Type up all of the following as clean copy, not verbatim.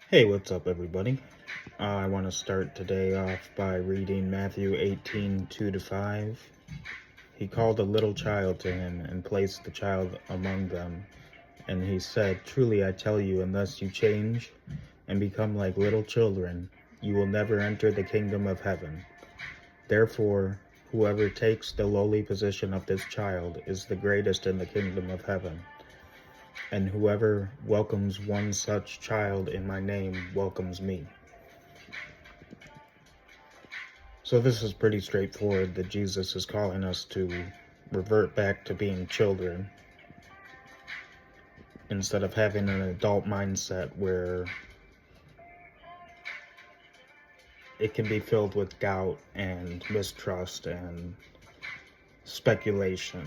Hey, what's up, everybody? I want to start today off by reading Matthew 18:2-5. He called a little child to him and placed the child among them. And he said, "Truly I tell you, unless you change and become like little children, you will never enter the kingdom of heaven. Therefore, whoever takes the lowly position of this child is the greatest in the kingdom of heaven. And whoever welcomes one such child in my name welcomes me." So this is pretty straightforward, that Jesus is calling us to revert back to being children instead of having an adult mindset where it can be filled with doubt and mistrust and speculation.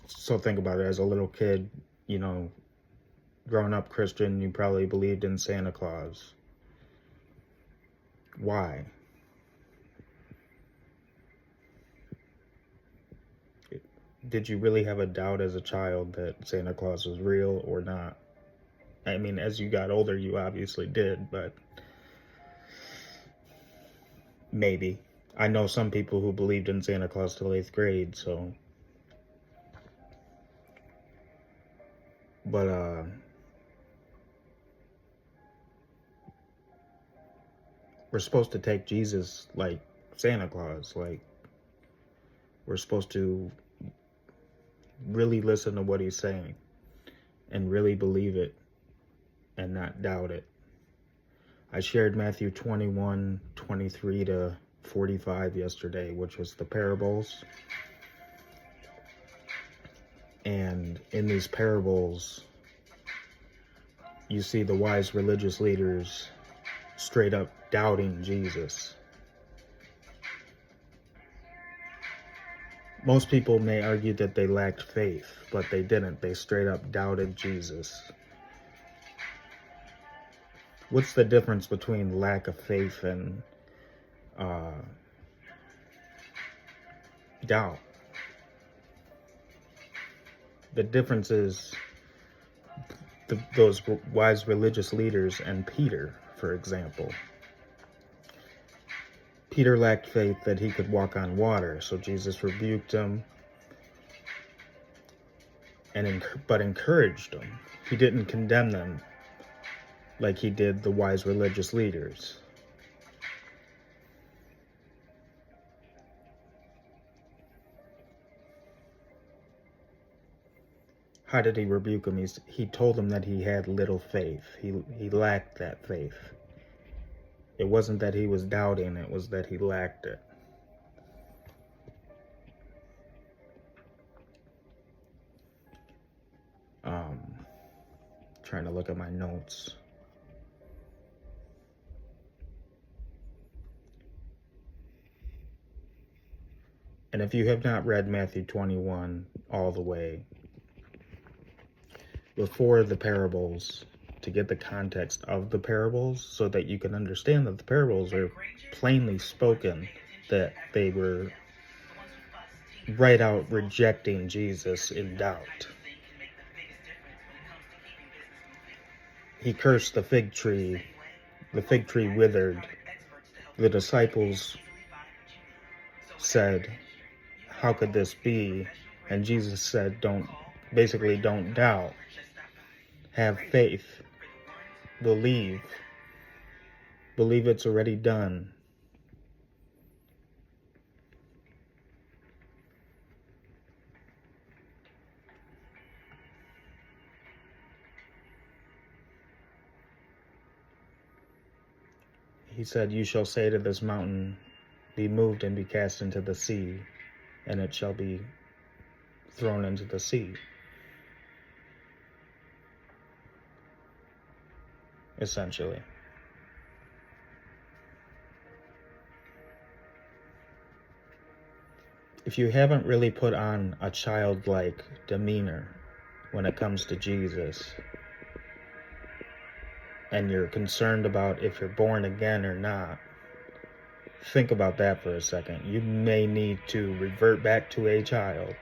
So think about it. As a little kid, growing up Christian, you probably believed in Santa Claus. Why? Did you really have a doubt as a child that Santa Claus was real or not? I mean, as you got older, you obviously did, but maybe. I know some people who believed in Santa Claus till 8th grade, so. But, we're supposed to take Jesus like Santa Claus. Like, we're supposed to really listen to what he's saying and really believe it and not doubt it. I shared Matthew 21:23-45 yesterday, which was the parables. And in these parables, you see the wise religious leaders straight up doubting Jesus. Most people may argue that they lacked faith, but they didn't. They straight up doubted Jesus. What's the difference between lack of faith and doubt? The difference is those wise religious leaders and Peter, for example. Peter lacked faith that he could walk on water, so Jesus rebuked him, but encouraged them. He didn't condemn them like he did the wise religious leaders. How did he rebuke him? He told him that he had little faith. He lacked that faith. It wasn't that he was doubting, it was that he lacked it. Trying to look at my notes. And if you have not read Matthew 21 all the way, before the parables, to get the context of the parables so that you can understand that the parables are plainly spoken, that they were right out rejecting Jesus in doubt. He cursed the fig tree withered. The disciples said, "How could this be?" And Jesus said, don't doubt. Have faith. Believe it's already done. He said, "You shall say to this mountain, be moved and be cast into the sea, and it shall be thrown into the sea." Essentially. If you haven't really put on a childlike demeanor when it comes to Jesus, and you're concerned about if you're born again or not, think about that for a second. You may need to revert back to a child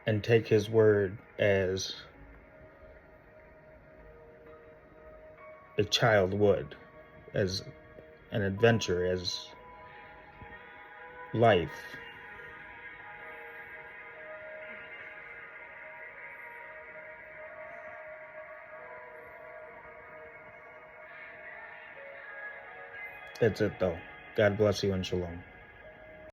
and take his word as a child would, as an adventure, as life. That's it though. God bless you and shalom.